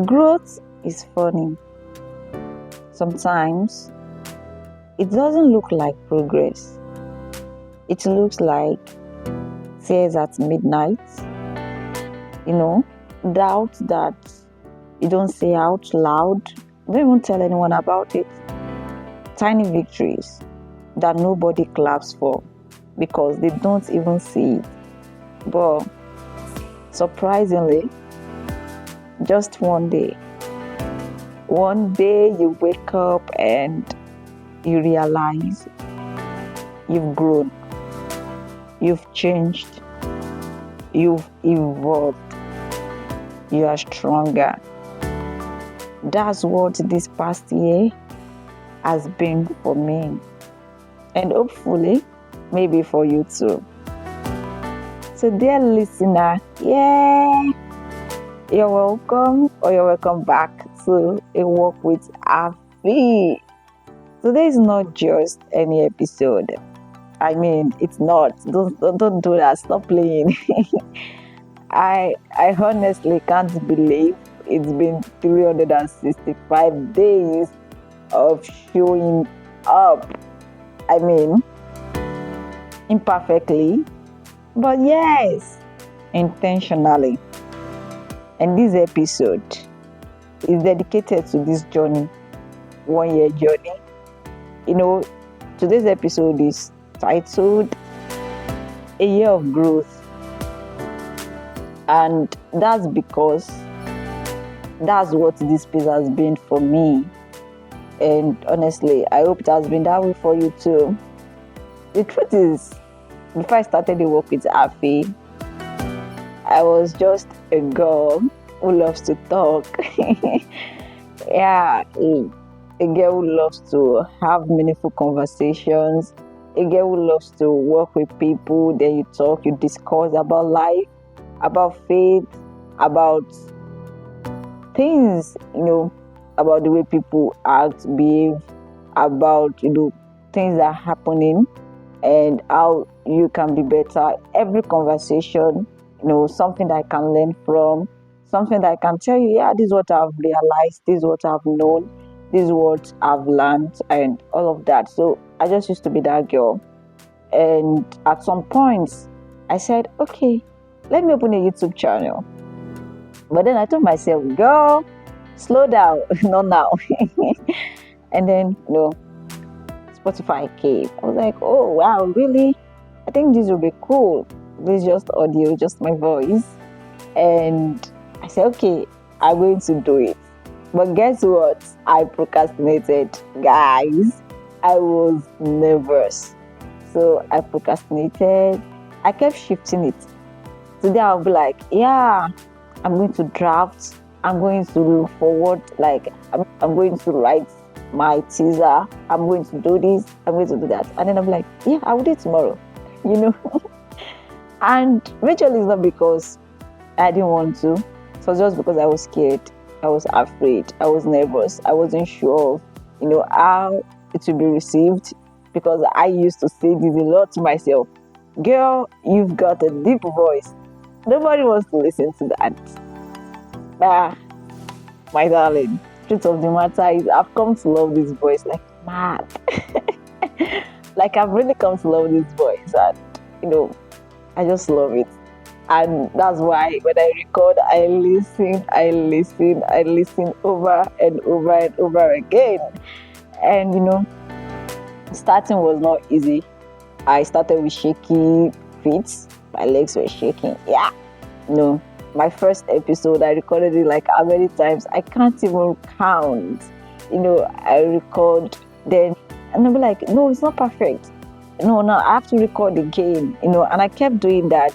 Growth is funny. Sometimes it doesn't look like progress. It looks like tears at midnight. Doubt that you don't say out loud, don't even tell anyone about it. Tiny victories that nobody claps for because they don't even see it. But surprisingly, just one day you wake up and you realize you've grown, you've changed, you've evolved, you are stronger. That's what this past year has been for me, and hopefully maybe for you too. So dear listener, you're welcome, or you're welcome back to A Walk with A.F.I. Today is not just any episode. I mean, it's not. Don't do that. Stop playing. I honestly can't believe it's been 365 days of showing up. I mean, imperfectly, but yes, intentionally. And this episode is dedicated to this journey, 1 year journey. Today's episode is titled A Year of Growth. And that's because that's what this piece has been for me. And honestly, I hope it has been that way for you too. The truth is, before I started the work with A.F.I, I was just a girl who loves to talk. A girl who loves to have meaningful conversations. A girl who loves to work with people. Then you talk, you discuss about life, about faith, about things, about the way people act, behave, about, things that are happening and how you can be better. Every conversation, something that I can learn from, something that I can tell you, this is what I've realized, this is what I've known, this is what I've learned, and all of that. So I just used to be that girl. And at some points, I said, okay, let me open a YouTube channel. But then I told myself, girl, slow down, not now. And then, Spotify came. I was like, oh, wow, really? I think this will be cool. This is just audio, just my voice. And I said, okay, I'm going to do it. But guess what? I procrastinated. Guys, I was nervous. So I procrastinated. I kept shifting it. Today I'll be like, I'm going to draft. I'm going to forward, I'm going to write my teaser. I'm going to do this. I'm going to do that. And then I'm like, I will do it tomorrow. And eventually it's not because I didn't want to. It was just because I was scared. I was afraid. I was nervous. I wasn't sure of, how it would be received, because I used to say this a lot to myself. Girl, you've got a deep voice. Nobody wants to listen to that. My darling, truth of the matter is I've come to love this voice like mad. I've really come to love this voice, and I just love it. And that's why when I record, I listen over and over and over again. And starting was not easy. I started with shaky feet. My legs were shaking. My first episode, I recorded it how many times? I can't even count. I record then, and I'll be like, no, it's not perfect. No, I have to record again. And I kept doing that.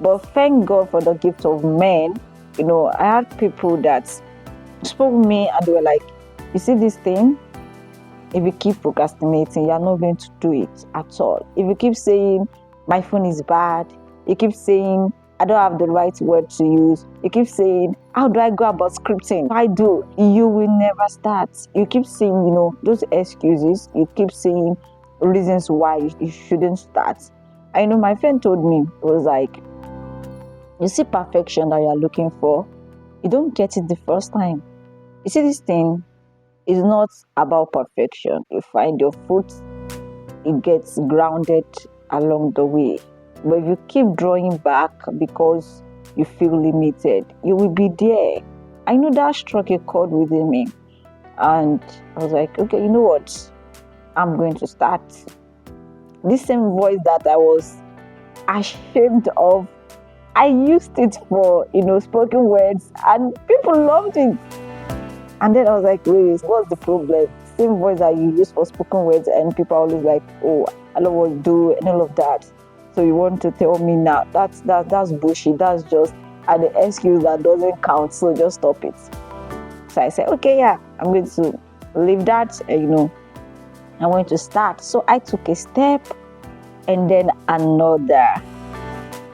But thank God for the gift of men. I had people that spoke with me and they were like, you see this thing? If you keep procrastinating, you're not going to do it at all. If you keep saying, my phone is bad, you keep saying, I don't have the right word to use, you keep saying, how do I go about scripting? I do. You will never start. You keep saying, those excuses. You keep saying reasons why you shouldn't start. I know my friend told me, it was like, you see perfection that you're looking for, You don't get it the first time. You see, this thing is not about perfection. You find your foot, it gets grounded along the way. But if you keep drawing back because you feel limited, you will be there. I know that struck a chord within me. And I was like, okay, you know what? I'm going to start. This same voice that I was ashamed of, I used it for, spoken words, and people loved it. And then I was like, wait, what's the problem? Same voice that you use for spoken words, and people are always like, oh, I love what you do, and all of that. So you want to tell me now that's bullshit. That's just an excuse that doesn't count. So just stop it. So I said, okay, yeah, I'm going to leave that. I'm going to start. So I took a step, and then another,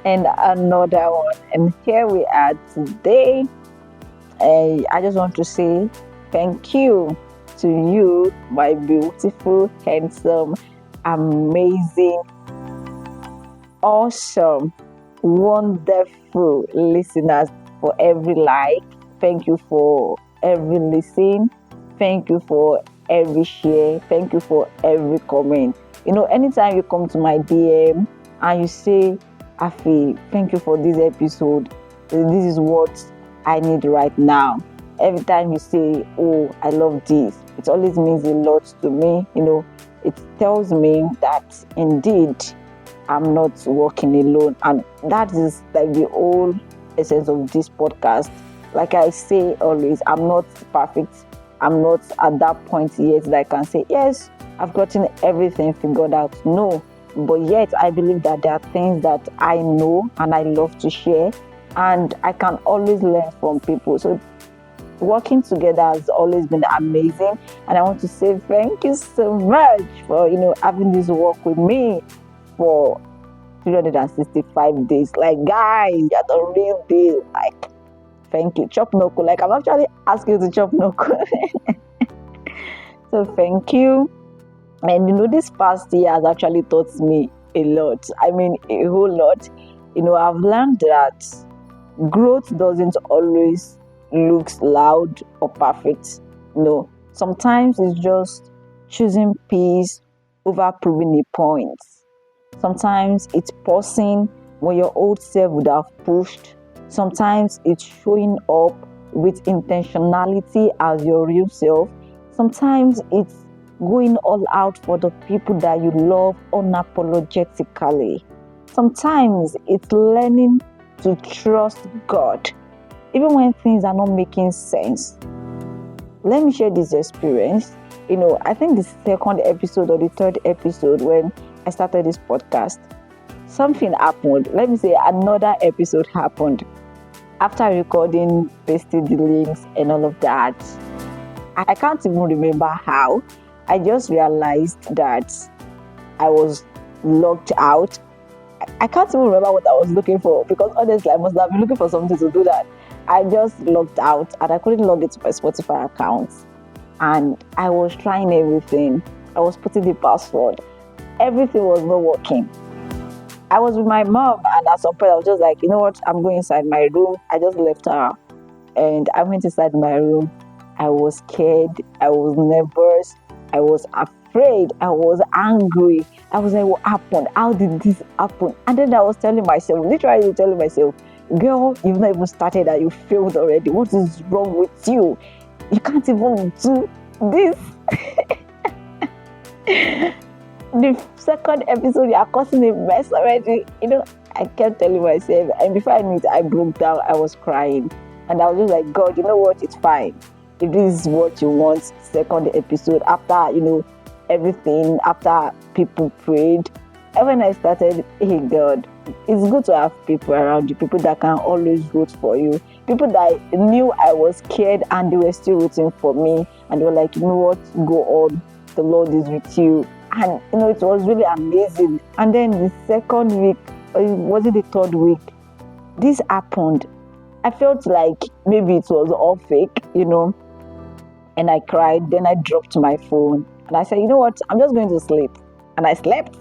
and another one, and here we are today. I just want to say thank you to you, my beautiful, handsome, amazing, awesome, wonderful listeners, for every like. Thank you for every listen. Thank you for every share. Thank you for every comment. Anytime you come to my DM and you say, Afi, thank you for this episode. This is what I need right now. Every time you say, oh, I love this, it always means a lot to me. It tells me that indeed I'm not working alone. And that is like the whole essence of this podcast. Like I say always, I'm not perfect. I'm not at that point yet that I can say, yes, I've gotten everything figured out. No, but yet I believe that there are things that I know and I love to share, and I can always learn from people. So working together has always been amazing, and I want to say thank you so much for having this work with me for 365 days. Like, guys, you're the real deal. Like, thank you. Chop Noko. Like, I'm actually asking you to chop Noko. So thank you. And this past year has actually taught me a lot. I mean, a whole lot. I've learned that growth doesn't always look loud or perfect. No, sometimes it's just choosing peace over proving a point. Sometimes it's pausing when your old self would have pushed. Sometimes it's showing up with intentionality as your real self. Sometimes it's going all out for the people that you love unapologetically. Sometimes it's learning to trust God, even when things are not making sense. Let me share this experience. I think the second episode or the third episode when I started this podcast, something happened. Let me say another episode happened. After recording, pasting the links and all of that, I can't even remember how. I just realized that I was logged out. I can't even remember what I was looking for, because honestly, I must have been looking for something to do that. I just logged out and I couldn't log into my Spotify account. And I was trying everything. I was putting the password. Everything was not working. I was with my mom, and at some point I was just like, you know what? I'm going inside my room. I just left her and I went inside my room. I was scared. I was nervous. I was afraid. I was angry. I was like, what happened? How did this happen? And then I was telling myself, literally telling myself, girl, you've not even started and you failed already. What is wrong with you? You can't even do this. The second episode, you are causing a mess already. I kept telling myself, and before I knew it, I broke down. I was crying. And I was just like, God, you know what? It's fine. If this is what you want, second episode, after, everything, after people prayed. And when I started, hey, God, it's good to have people around you, people that can always root for you, people that knew I was scared and they were still rooting for me. And they were like, you know what? Go on. The Lord is with you. And, it was really amazing. And then the second week, was it the third week? This happened. I felt like maybe it was all fake, and I cried. Then I dropped my phone and I said, you know what? I'm just going to sleep. And I slept.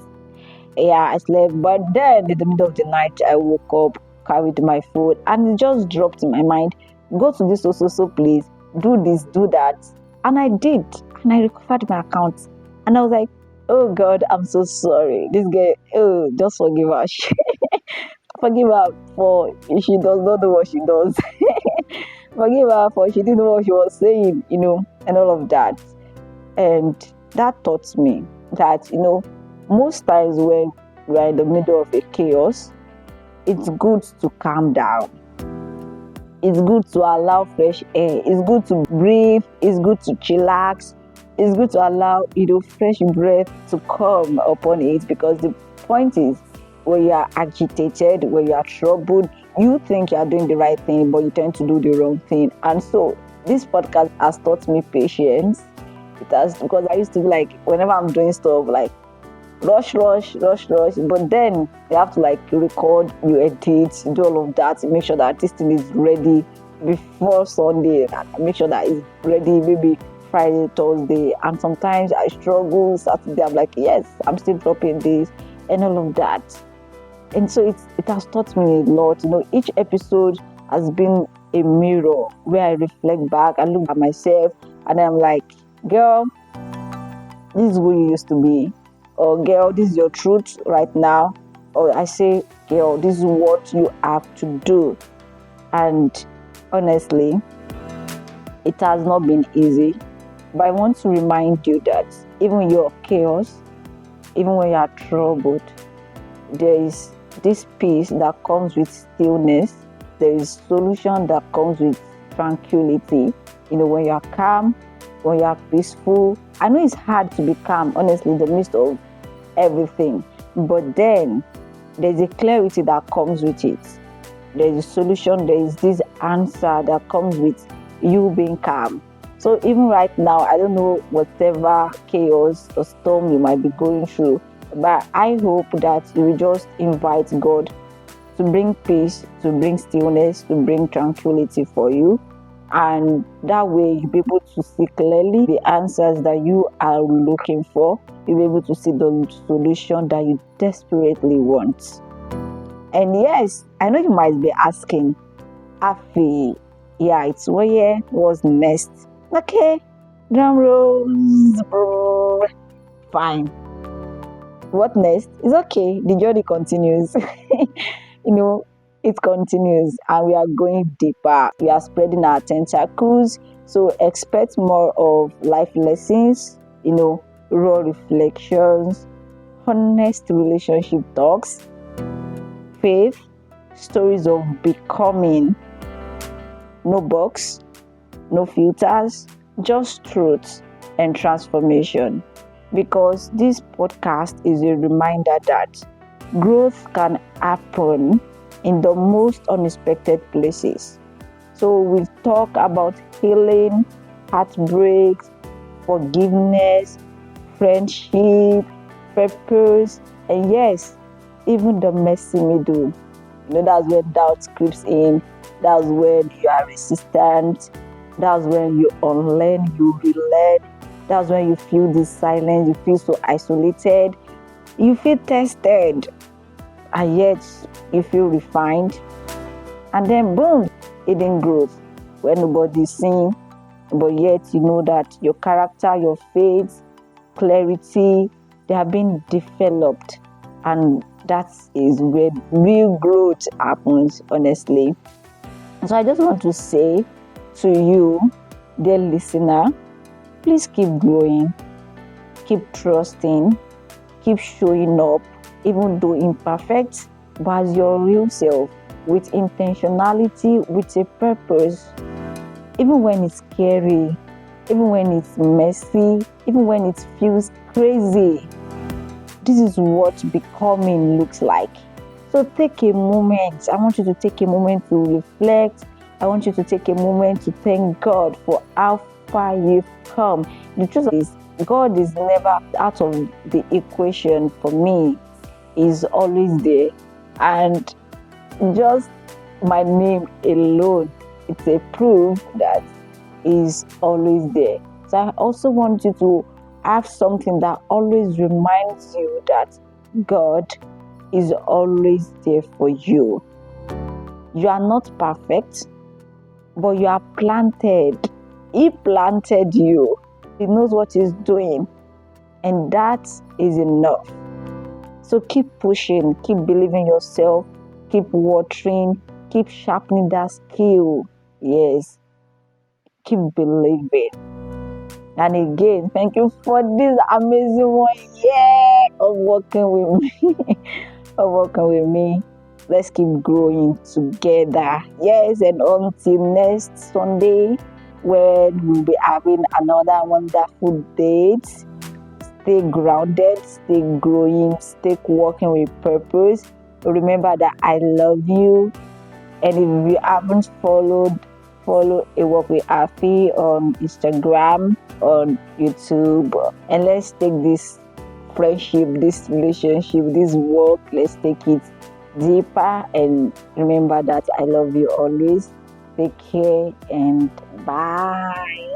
Yeah, I slept. But then in the middle of the night, I woke up, carried my phone, and it just dropped in my mind. go to this so place, do this, do that. And I did. And I recovered my account. And I was like, oh God, I'm so sorry. This girl, oh, just forgive her. Forgive her for she does not know what she does. Forgive her for she didn't know what she was saying, and all of that. And that taught me that, most times when we're in the middle of a chaos, it's good to calm down. It's good to allow fresh air. It's good to breathe. It's good to chillax. It's good to allow, fresh breath to come upon it, because the point is, when you are agitated, when you are troubled, you think you are doing the right thing, but you tend to do the wrong thing. And so this podcast has taught me patience. It has, because I used to be like, whenever I'm doing stuff, like rush, but then you have to record, you edit, do all of that, make sure that this thing is ready before Sunday, make sure that it's ready maybe Friday, Thursday. And sometimes I struggle Saturday, I'm like, yes, I'm still dropping this and all of that. And so it has taught me a lot. Each episode has been a mirror where I reflect back, I look at myself, and I'm like, girl, this is who you used to be. Or girl, this is your truth right now. Or I say, girl, this is what you have to do. And honestly, it has not been easy. But I want to remind you that even when you're chaos, even when you are troubled, there is this peace that comes with stillness. There is solution that comes with tranquility. When you are calm, when you are peaceful. I know it's hard to be calm, honestly, in the midst of everything. But then there's a clarity that comes with it. There's a solution. There is this answer that comes with you being calm. So even right now, I don't know whatever chaos or storm you might be going through, but I hope that you will just invite God to bring peace, to bring stillness, to bring tranquility for you. And that way you'll be able to see clearly the answers that you are looking for. You'll be able to see the solution that you desperately want. And yes, I know you might be asking, A.F.I, yeah, it's what's next? Okay, drum rolls. Fine. What next? It's okay. The journey continues. It continues, and we are going deeper. We are spreading our tentacles. So expect more of life lessons, raw reflections, honest relationship talks, faith, stories of becoming. No box, no filters, just truth and transformation. Because this podcast is a reminder that growth can happen in the most unexpected places. So we talk about healing, heartbreak, forgiveness, friendship, purpose, and yes, even the messy middle. That's when doubt creeps in. That's when you are resistant. That's when you unlearn, you relearn. That's when you feel this silence, you feel so isolated, you feel tested, and yet you feel refined. And then boom, hidden growth, where nobody's seeing, but yet you know that your character, your faith, clarity, they have been developed. And that is where real growth happens, honestly. So I just want to say to you, dear listener, please keep growing, keep trusting, keep showing up, even though imperfect, but as your real self, with intentionality, with a purpose. Even when it's scary, even when it's messy, even when it feels crazy, this is what becoming looks like. So take a moment. I want you to take a moment to reflect. I want you to take a moment to thank God for how far you've come. The truth is, God is never out of the equation for me. He's always there. And just my name alone, it's a proof that He's always there. So I also want you to have something that always reminds you that God is always there for you. You are not perfect, but you are planted. He planted you. He knows what he's doing, and that is enough. So keep pushing, keep believing yourself, keep watering, keep sharpening that skill. Yes, keep believing. And again, thank you for this amazing 1 year of working with me. of working with me. Let's keep growing together. Yes, and until next Sunday, when we'll be having another wonderful date. Stay grounded, stay growing, stay working with purpose. Remember that I love you. And if you haven't follow A Walk with A.F.I on Instagram, on YouTube. And let's take this friendship, this relationship, this work, let's take it deeper. And remember that I love you always. Take care and bye.